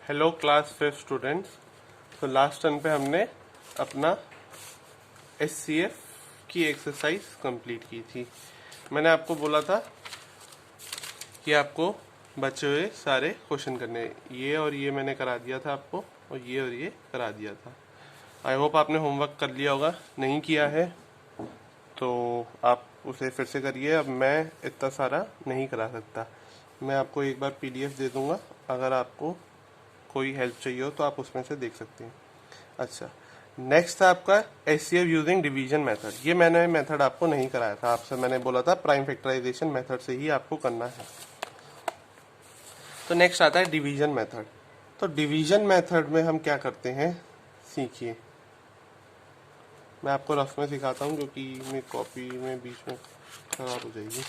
Hello class 5 students. तो last turn पे हमने अपना एचसीएफ की एक्सरसाइज कंप्लीट की थी। मैंने आपको बोला था कि आपको बचे हुए सारे क्वेश्चन करने, ये और ये मैंने करा दिया था आपको, और ये करा दिया था। आई होप आपने होमवर्क कर लिया होगा। नहीं किया है तो आप उसे फिर से करिए। अब मैं इतना सारा नहीं करा सकता। मैं आपको एक बार पीडीएफ दे दूंगा, अगर आपको कोई हेल्प चाहिए हो तो आप उसमें से देख सकते हैं। अच्छा, नेक्स्ट था आपका एचसीएफ यूजिंग डिवीजन मेथड। ये मैंने मेथड आपको नहीं कराया था, आपसे मैंने बोला था प्राइम फैक्टराइजेशन मेथड से ही आपको करना है। तो नेक्स्ट आता है डिवीजन मेथड। तो डिवीजन मेथड में हम क्या करते हैं, सीखिए। मैं आपको रफ में सिखाता हूँ क्योंकि मेरी कॉपी में बीच में खराब हो जाएगी।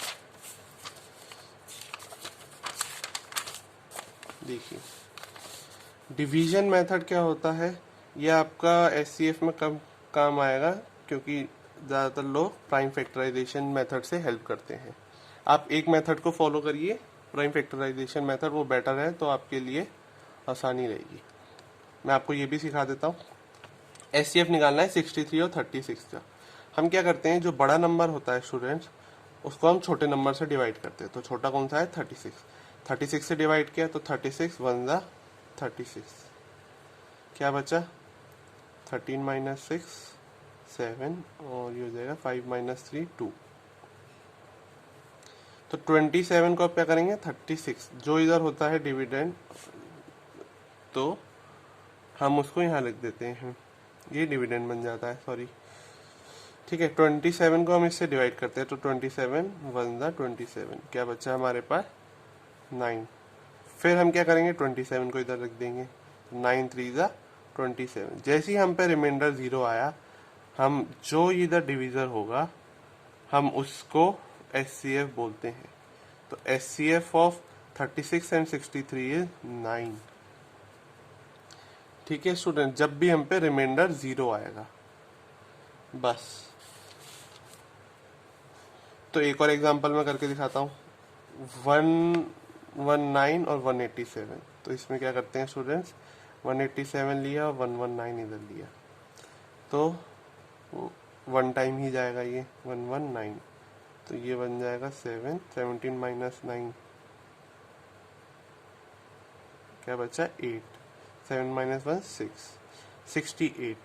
देखिए, डिवीजन मेथड क्या होता है, ये आपका एचसीएफ में कम काम आएगा क्योंकि ज़्यादातर लोग प्राइम फैक्टराइजेशन मेथड से हेल्प करते हैं। आप एक मेथड को फॉलो करिए, प्राइम फैक्टराइजेशन मेथड, वो बेटर है, तो आपके लिए आसानी रहेगी। मैं आपको ये भी सिखा देता हूँ। एचसीएफ निकालना है 63 और 36 का। हम क्या करते हैं, जो बड़ा नंबर होता है स्टूडेंट्स, उसको हम छोटे नंबर से डिवाइड करते हैं। तो छोटा कौन सा है, 36 से डिवाइड किया तो 36 वन जा 36, क्या बचा 13 माइनस 6 7, और ये हो जाएगा 5 माइनस 3 2। तो 27 को आप क्या करेंगे, 36 जो इधर होता है डिविडेंड, तो हम उसको यहाँ लिख देते हैं, ये डिविडेंड बन जाता है, सॉरी। ठीक है, 27 को हम इससे डिवाइड करते हैं तो 27 वन जा 27, क्या बचा हमारे पास 9। फिर हम क्या करेंगे, 27 को इधर रख देंगे, 9 3 जा 27। जैसे ही हम पे रिमाइंडर 0 आया, हम जो इधर डिवीजर होगा हम उसको एचसीएफ बोलते हैं। तो एचसीएफ ऑफ 36 एंड 63 इज 9। ठीक है स्टूडेंट, जब भी हम पे रिमाइंडर 0 आएगा, बस। तो एक और एग्जांपल मैं करके दिखाता हूँ, 119 और 187। तो इसमें क्या करते हैं स्टूडेंट्स, 187 लिया और 119 इधर लिया, तो वन टाइम ही जाएगा ये 119। तो ये बन जाएगा 7, 17 माइनस 9, क्या बचा 8, 7 माइनस 1 6, 68।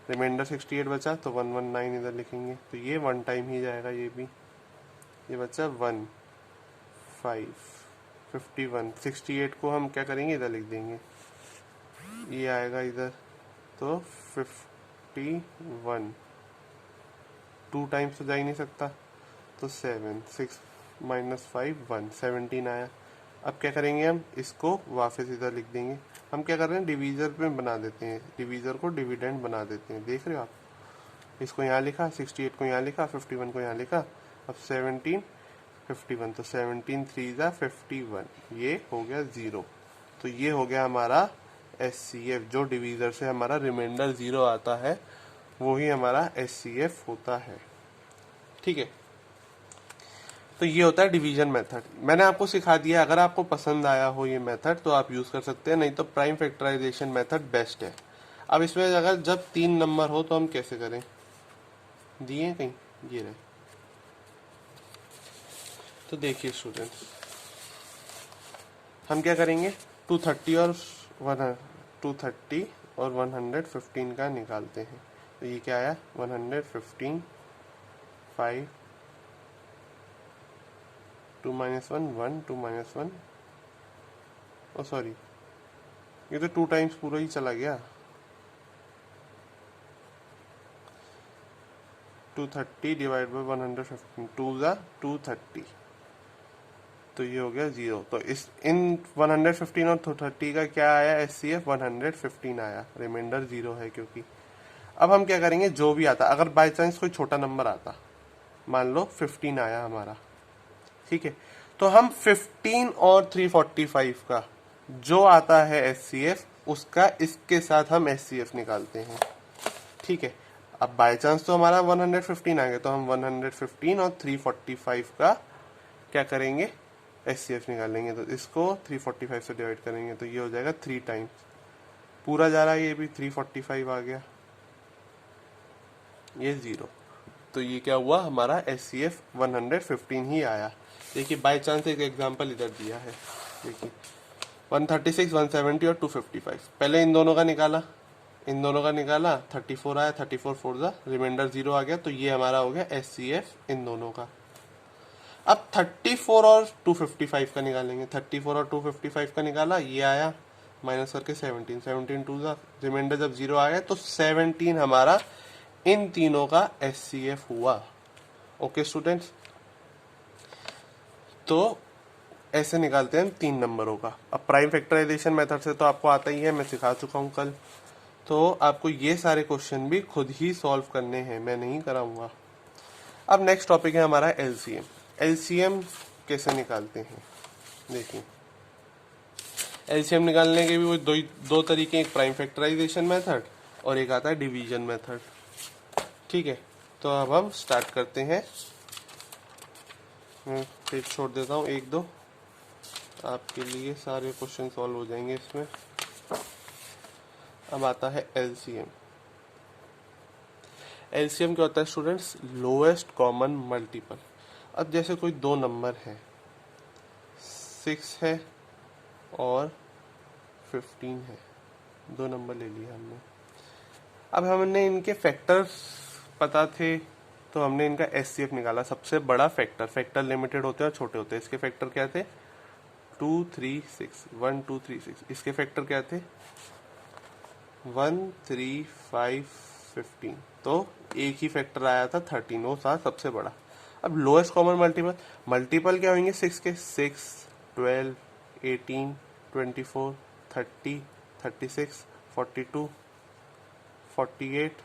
रिमाइंडर 68 बचा तो 119 इधर लिखेंगे, तो ये वन टाइम ही जाएगा ये भी। ये बचा 1 5 51। 68 को हम क्या करेंगे, इधर लिख देंगे, ये आएगा इधर, तो 51। 2 टाइम्स तो जा ही नहीं सकता, तो 7 6 माइनस 5 1 17 आया। अब क्या करेंगे, हम इसको वापस इधर लिख देंगे। हम क्या कर रहे हैं, डिवीजर पे बना देते हैं, डिवीजर को डिविडेंड बना देते हैं। देख रहे हो आप, इसको यहाँ लिखा, 68 को यहाँ लिखा, 51 को यहाँ लिखा। अब 17 51, तो 17 3 जा 51, ये हो गया 0। तो ये हो गया हमारा एचसीएफ, जो डिवीजर से हमारा रिमाइंडर 0 आता है वो ही हमारा एचसीएफ होता है। ठीक है, तो ये होता है डिवीजन मेथड। मैंने आपको सिखा दिया, अगर आपको पसंद आया हो ये मेथड तो आप यूज कर सकते हैं, नहीं तो प्राइम फैक्टराइजेशन मेथड बेस्ट है। अब इसमें अगर जब 3 नंबर हो तो हम कैसे करें, दिए कहीं, ये रहे। तो देखिए स्टूडेंट्स, हम क्या करेंगे, 230 और 230 और 115 का निकालते हैं। तो ये क्या आया, 115 5 2 माइनस 1 1 2 माइनस 1, ओ सॉरी, ये तो 2 टाइम्स पूरा ही चला गया। 230 डिवाइड बाई 115, 2 जा 230, तो ये हो गया 0। तो इस इन 115 और 230 का क्या आया, एचसीएफ 115 आया, रिमाइंडर 0 है क्योंकि। अब हम क्या करेंगे, जो भी आता, अगर बाई चांस कोई छोटा नंबर आता, मान लो 15 आया हमारा, ठीक है, तो हम 15 और 345 का जो आता है एचसीएफ, उसका इसके साथ हम एचसीएफ निकालते हैं। ठीक है, अब बाय चांस तो हमारा 115 आ गया, तो हम 115 और 345 का क्या करेंगे, HCF निकालेंगे तो इसको 345 से डिवाइड करेंगे तो ये हो जाएगा 3 टाइम्स, पूरा जा रहा है, ये भी 345 आ गया, ये 0। तो ये क्या हुआ हमारा HCF 115 ही आया। देखिए बाय चांस एक एग्जांपल इधर दिया है, देखिए 136, 170 और 255। पहले इन दोनों का निकाला, 34 आया, 34 फोर ज़ा रिमाइंडर 0 आ गया, तो ये हमारा हो गया HCF इन दोनों का। अब 34 और 255 का निकालेंगे, 34 और 255 का निकाला, ये आया माइनस करके 17, 17 टू ज़ा रिमाइंडर जब 0 आ गया तो 17 हमारा इन तीनों का HCF हुआ। ओके स्टूडेंट्स, तो ऐसे निकालते हैं हम 3 नंबरों का। अब प्राइम फैक्टराइजेशन मेथड से तो आपको आता ही है, मैं सिखा चुका हूँ कल, तो आपको ये सारे क्वेश्चन भी खुद ही सॉल्व करने हैं, मैं नहीं कराऊंगा। अब नेक्स्ट टॉपिक है हमारा LCM। LCM कैसे निकालते हैं, देखिए LCM निकालने के भी वो दो तरीके, एक प्राइम फैक्टराइजेशन मेथड और एक आता है डिवीजन मेथड। ठीक है, तो अब हम स्टार्ट करते हैं। मैं पेज छोड़ देता हूँ, 1 2 आपके लिए सारे क्वेश्चन सॉल्व हो जाएंगे इसमें। अब आता है LCM। LCM क्या होता है स्टूडेंट्स, लोएस्ट कॉमन मल्टीपल। अब जैसे कोई 2 नंबर है, 6 है और 15 है, 2 नंबर ले लिया हमने। अब हमने इनके फैक्टर्स पता थे तो हमने इनका HCF निकाला। सबसे बड़ा फैक्टर लिमिटेड होते हैं और छोटे होते हैं। इसके फैक्टर क्या थे, 2 3 6, 1 2 3 6। इसके फैक्टर क्या थे, 1 3 5 15। तो एक ही फैक्टर आया था 13, वो था सबसे बड़ा। अब लोएस्ट कॉमन मल्टीपल क्या होंगे 6 के, 6 12 18 24 30 36 42 48।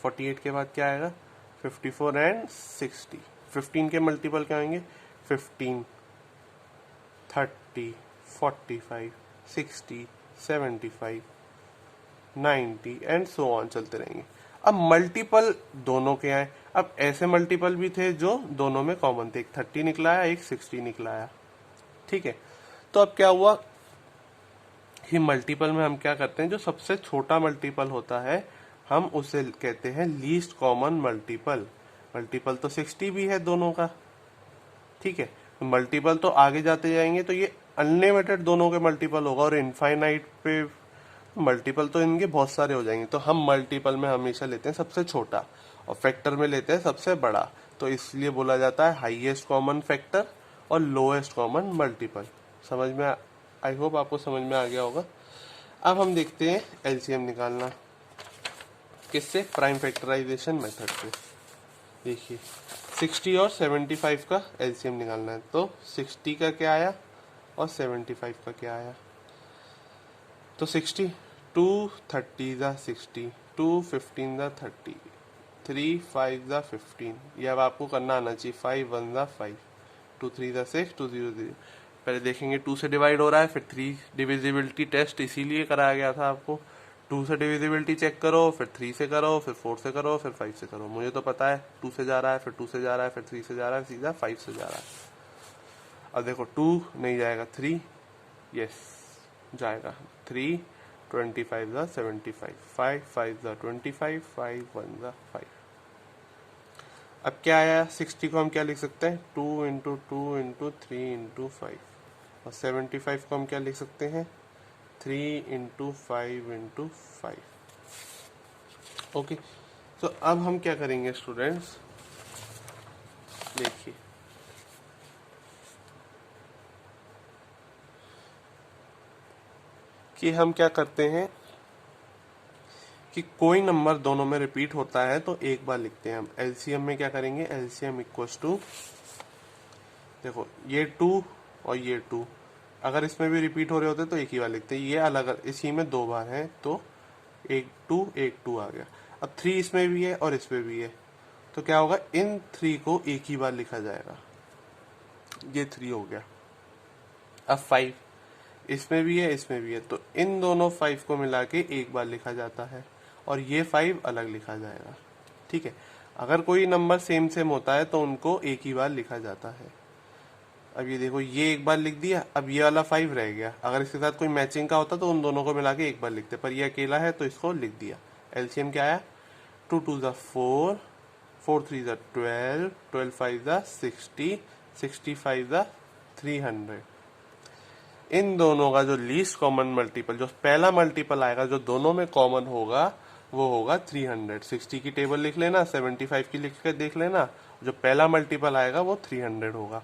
48 के बाद क्या आएगा 54 एंड 60। 15 के मल्टीपल क्या होंगे 15 30 45 60 75 90 एंड सो ऑन चलते रहेंगे। अब मल्टीपल दोनों के आए। अब ऐसे मल्टीपल भी थे जो दोनों में कॉमन थे, एक 30 निकला आया, एक 60 निकला आया। ठीक है, तो अब क्या हुआ कि मल्टीपल में हम क्या करते हैं, जो सबसे छोटा मल्टीपल होता है हम उसे कहते हैं लीस्ट कॉमन मल्टीपल। मल्टीपल तो 60 भी है दोनों का। ठीक है, मल्टीपल तो आगे जाते जाएंगे तो ये अनलिमिटेड दोनों के मल्टीपल होगा और इनफाइनाइट पे मल्टीपल तो इनके बहुत सारे हो जाएंगे। तो हम मल्टीपल में हमेशा लेते हैं सबसे छोटा और फैक्टर में लेते हैं सबसे बड़ा। तो इसलिए बोला जाता है हाईएस्ट कॉमन फैक्टर और लोएस्ट कॉमन मल्टीपल। समझ में, आई होप आपको समझ में आ गया होगा। अब हम देखते हैं LCM निकालना किससे, प्राइम फैक्टराइजेशन मेथड से। देखिए 60 और 75 का LCM निकालना है, तो 60 का क्या आया और 75 का क्या आया। तो 60 2 30 ज़ा 60, 2 15 ज़ा 30, 3 5 ज़ा 15। ये अब आपको करना आना चाहिए, 5 1 ज़ा 5, 2 3 ज़ा 6, 2 0 0। पहले देखेंगे 2 से डिवाइड हो रहा है, फिर 3 डिविजिबिलिटी टेस्ट इसीलिए कराया गया था आपको। 2 से डिविजिबिलिटी चेक करो, फिर 3 से करो, फिर 4 से करो, फिर 5 से करो। मुझे तो पता है 2 से जा रहा है, फिर 2 से जा रहा है, फिर 3 से जा रहा है, सीधा 5 से जा रहा है। अब देखो 2 नहीं जाएगा, 3 यस जाएगा, 3 25 ज़ा 75, 5 5 ज़ा 25, 5 1 ज़ा 5। अब क्या आया, 60 को हम क्या लिख सकते हैं, 2 इंटू 2 इंटू 3 इंटू 5। और 75 को हम क्या लिख सकते हैं, 3 इंटू 5 इंटू 5। ओके, तो अब हम क्या करेंगे स्टूडेंट्स, देखिए कि हम क्या करते हैं कि कोई नंबर दोनों में रिपीट होता है तो एक बार लिखते हैं हम। LCM में क्या करेंगे, LCM इक्वल्स टू, देखो ये 2 और ये 2 अगर इसमें भी रिपीट हो रहे होते तो एक ही बार लिखते हैं। ये अलग, इसी में 2 बार है तो एक 2 आ गया। अब 3 इसमें भी है और इसमें भी है, तो क्या होगा, इन 3 को एक ही बार लिखा जाएगा। ये 3 हो गया। अब 5 इसमें भी है, इसमें भी है, तो इन दोनों 5 को मिला के एक बार लिखा जाता है और ये 5 अलग लिखा जाएगा। ठीक है, अगर कोई नंबर सेम होता है तो उनको एक ही बार लिखा जाता है। अब ये देखो, ये एक बार लिख दिया, अब ये वाला 5 रह गया। अगर इसके साथ कोई मैचिंग का होता तो उन दोनों को मिला के एक बार लिखते, पर ये अकेला है तो इसको लिख दिया। एलसीएम क्या आया, 2 2 ज़ा 4, 4 3 ज़ा 12, 12 5 ज़ा 60, 65 ज़ा 300। इन दोनों का जो लीस्ट कॉमन मल्टीपल, जो पहला मल्टीपल आएगा जो दोनों में कॉमन होगा, वो होगा 300। 60 की टेबल लिख लेना, 75 की लिख कर देख लेना, जो पहला मल्टीपल आएगा वो 300 होगा।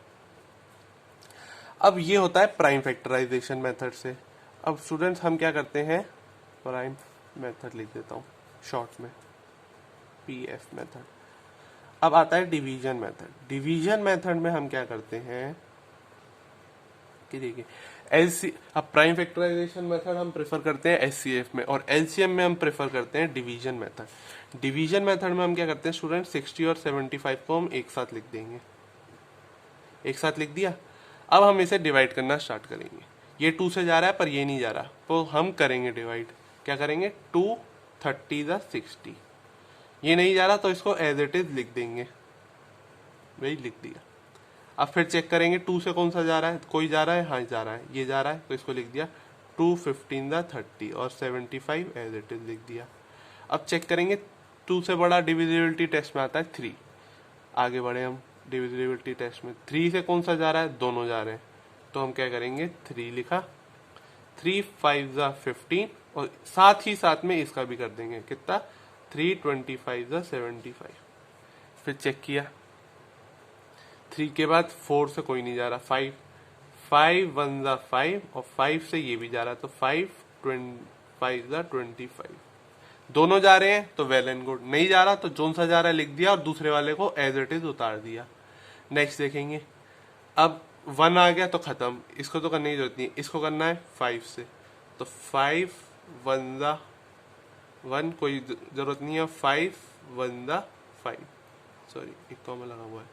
अब ये होता है प्राइम फैक्टराइजेशन मेथड से। अब स्टूडेंट्स हम क्या करते हैं, प्राइम मेथड लिख देता हूँ शॉर्ट में, पीएफ मेथड। अब आता है डिवीजन मेथड। डिवीजन मेथड में हम क्या करते हैं कि देखिए, अब प्राइम फैक्टराइजेशन मेथड हम प्रेफर करते हैं एचसीएफ में, और एलसीएम में हम प्रेफर करते हैं डिवीजन मेथड। डिवीजन मेथड में हम क्या करते हैं स्टूडेंट, 60 और 75 को हम एक साथ लिख देंगे। एक साथ लिख दिया। अब हम इसे डिवाइड करना स्टार्ट करेंगे। ये 2 से जा रहा है पर ये नहीं जा रहा, तो हम करेंगे डिवाइड। क्या करेंगे, 2 30 ज़ा 60। ये नहीं जा रहा तो इसको एज इट इज लिख देंगे, वही लिख दिया। अब फिर चेक करेंगे 2 से कौन सा जा रहा है, कोई जा रहा है, हाँ जा रहा है, ये जा रहा है, तो इसको लिख दिया 2 15 ज़ा 30 और 75 एज इट इज लिख दिया। अब चेक करेंगे 2 से बड़ा डिविजिबिलिटी टेस्ट में आता है 3। आगे बढ़े हम डिविजिबिलिटी टेस्ट में, 3 से कौन सा जा रहा है, दोनों जा रहे हैं, तो हम क्या करेंगे 3 लिखा, 3 5 ज़ा 15 और साथ ही साथ में इसका भी कर देंगे, कितना 3 25 ज़ा 75। फिर चेक किया, 3 के बाद 4 से कोई नहीं जा रहा, 5 5 1 ज़ा 5 और 5 से ये भी जा रहा है, तो 5 5 ज़ा 25। दोनों जा रहे हैं तो वेल एंड गुड, नहीं जा रहा तो जोन सा जा रहा है लिख दिया और दूसरे वाले को एज इट इज उतार दिया। नेक्स्ट देखेंगे, अब 1 आ गया तो खत्म, इसको तो करने की जरूरत नहीं, इसको करना है 5 से, तो 5 1 ज़ा 1, कोई जरूरत नहीं है, 5 1 ज़ा 5, सॉरी एक कॉमा लगा हुआ है।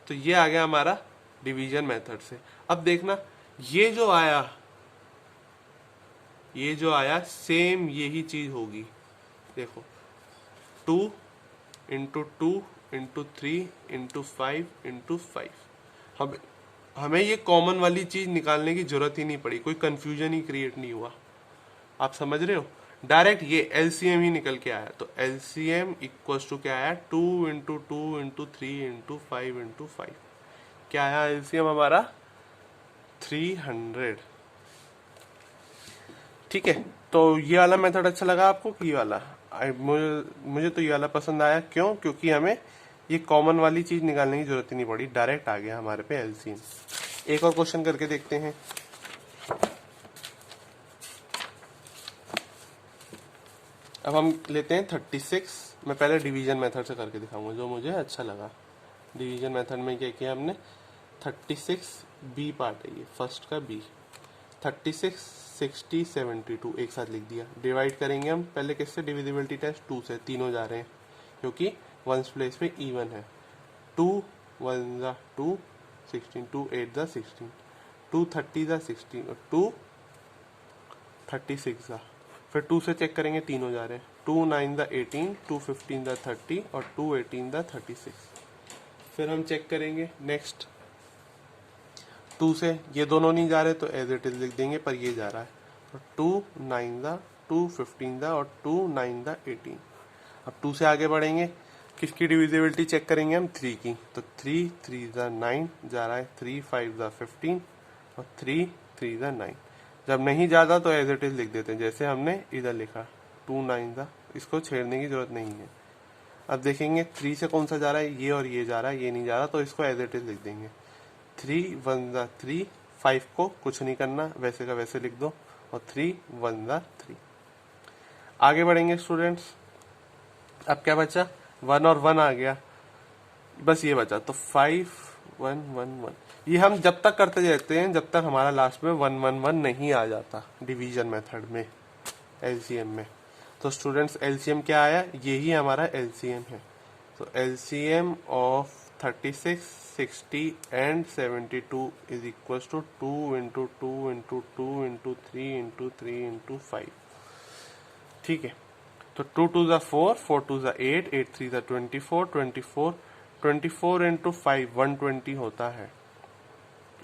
तो ये आ गया हमारा डिवीजन मेथड से। अब देखना ये जो आया सेम यही चीज होगी। देखो 2 इंटू 2 इंटू 3 इंटू 5 इंटू 5। हमें ये कॉमन वाली चीज निकालने की जरूरत ही नहीं पड़ी, कोई कंफ्यूजन ही क्रिएट नहीं हुआ। आप समझ रहे हो, डायरेक्ट ये एलसीएम ही निकल के आया। तो एलसीएम इक्वल्स टू क्या आया, 2 इंटू 2 इंटू 3 इंटू 5 इंटू 5। क्या आया एलसीएम हमारा, 300। ठीक है, तो ये वाला मेथड अच्छा लगा आपको कि ये वाला? मुझे तो ये वाला पसंद आया। क्यों? क्योंकि हमें ये कॉमन वाली चीज निकालने की जरूरत ही नहीं पड़ी, डायरेक्ट आ गया हमारे पे एलसीएम। एक और क्वेश्चन करके देखते हैं। अब हम लेते हैं 36। मैं पहले डिवीजन मेथड से करके दिखाऊंगा जो मुझे अच्छा लगा। डिवीजन मेथड में क्या किया हमने, 36 बी पार्ट है ये, फर्स्ट का बी, 36 60 72 एक साथ लिख दिया। डिवाइड करेंगे हम पहले किससे, डिविजिबिलिटी टेस्ट 2 से, तीनों जा रहे हैं क्योंकि वंस प्लेस पे इवन है। 2 1 ज़ा 2 16, 2 8 ज़ा 16, 2 30 ज़ा 16 और 2 36 ज़ा। फिर 2 से चेक करेंगे, तीनों जा रहे हैं, 2 9 ज़ा 18, 2 15 ज़ा 30 और 2 18 ज़ा 36। फिर हम चेक करेंगे नेक्स्ट 2 से, ये दोनों नहीं जा रहे तो एज इट इज लिख देंगे, पर ये जा रहा है, तो 2 9 ज़ा 2 15 ज़ा और 2 9 ज़ा 18। अब 2 से आगे बढ़ेंगे, किसकी डिविजिबिलिटी चेक करेंगे हम, 3 की, तो 3 3 ज़ा 9 जा रहा है, 3 5 ज़ा 15 और 3 3 ज़ा 9। जब नहीं जाता तो एज इट इज लिख देते हैं जैसे हमने इधर लिखा, 2 9 ज़ा, इसको छेड़ने की जरूरत नहीं है। अब देखेंगे 3 से कौन सा जा रहा है, ये और ये जा रहा है, ये नहीं जा रहा तो इसको एज इट इज लिख देंगे, 3 1 ज़ा 3, 5 को कुछ नहीं करना, वैसे का वैसे लिख दो, और 3 1 ज़ा 3। आगे बढ़ेंगे स्टूडेंट्स, अब क्या बचा, 1 और 1 आ गया, बस ये बचा, तो 5 1 1 1। ये हम जब तक करते जाते हैं जब तक हमारा लास्ट में 1 1 1 नहीं आ जाता डिवीजन मेथड में, एलसीएम में। तो स्टूडेंट्स एलसीएम क्या आया, यही हमारा एलसीएम है। तो LCM of 36 60 and 72 is equal to 2 into 2 into 2 into 3 into 3 into 5। ठीक है, तो 2 2 ज़ा 4, 4 2 ज़ा 8, 8 3 ज़ा 24, 24 इंटू 5 120 होता है।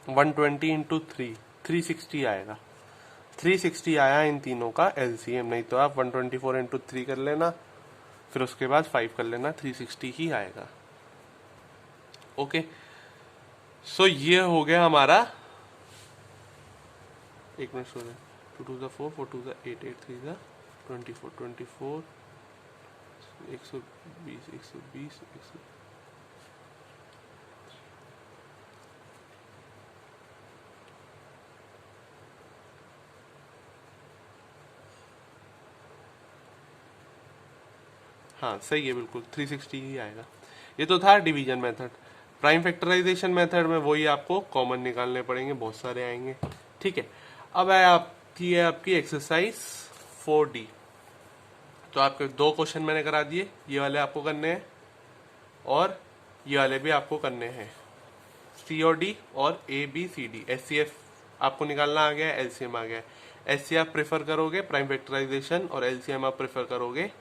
120 इंटू 360 आएगा। 360 आया इन तीनों का एलसीएम, नहीं तो आप 124 इंटू 3 कर लेना, फिर उसके बाद 5 कर लेना, 360 ही आएगा। ओके, सो ये हो गया हमारा, एक मिनट सो 2 2 4 4 2 8 8 3 24 24 120 120 हाँ सही है, बिल्कुल 360 ही आएगा। ये तो था division method. Prime factorization method में वही आपको कॉमन निकालने पड़ेंगे, बहुत सारे आएंगे। ठीक है, अब है आपकी एक्सरसाइज 4D। तो आपके 2 क्वेश्चन मैंने करा दिए, ये वाले आपको करने हैं और ये वाले भी आपको करने हैं, सी और डी और ABCD। SCF आपको निकालना आ गया, LCM आ गया। SC आप प्रेफर करोगे प्राइम फैक्टराइजेशन और LCM आप प्रेफर करोगे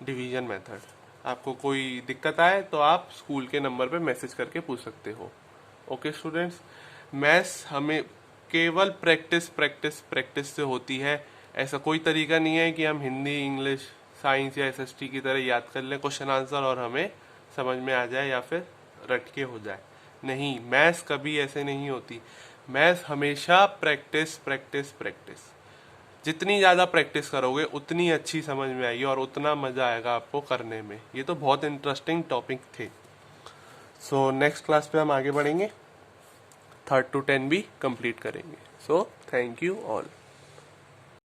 डिवीजन मेथड। आपको कोई दिक्कत आए तो आप स्कूल के नंबर पे मैसेज करके पूछ सकते हो। ओके स्टूडेंट्स, मैथ्स हमें केवल प्रैक्टिस प्रैक्टिस प्रैक्टिस से होती है। ऐसा कोई तरीका नहीं है कि हम हिंदी, इंग्लिश, साइंस या SST की तरह याद कर लें क्वेश्चन आंसर और हमें समझ में आ जाए या फिर रट के हो जाए। नहीं, मैथ्स कभी ऐसे नहीं होती। मैथ्स हमेशा प्रैक्टिस प्रैक्टिस प्रैक्टिस। जितनी ज़्यादा प्रैक्टिस करोगे उतनी अच्छी समझ में आएगी और उतना मज़ा आएगा आपको करने में। ये तो बहुत इंटरेस्टिंग टॉपिक थे। सो नेक्स्ट क्लास पे हम आगे बढ़ेंगे, 3rd to 10 भी कंप्लीट करेंगे। So thank you all.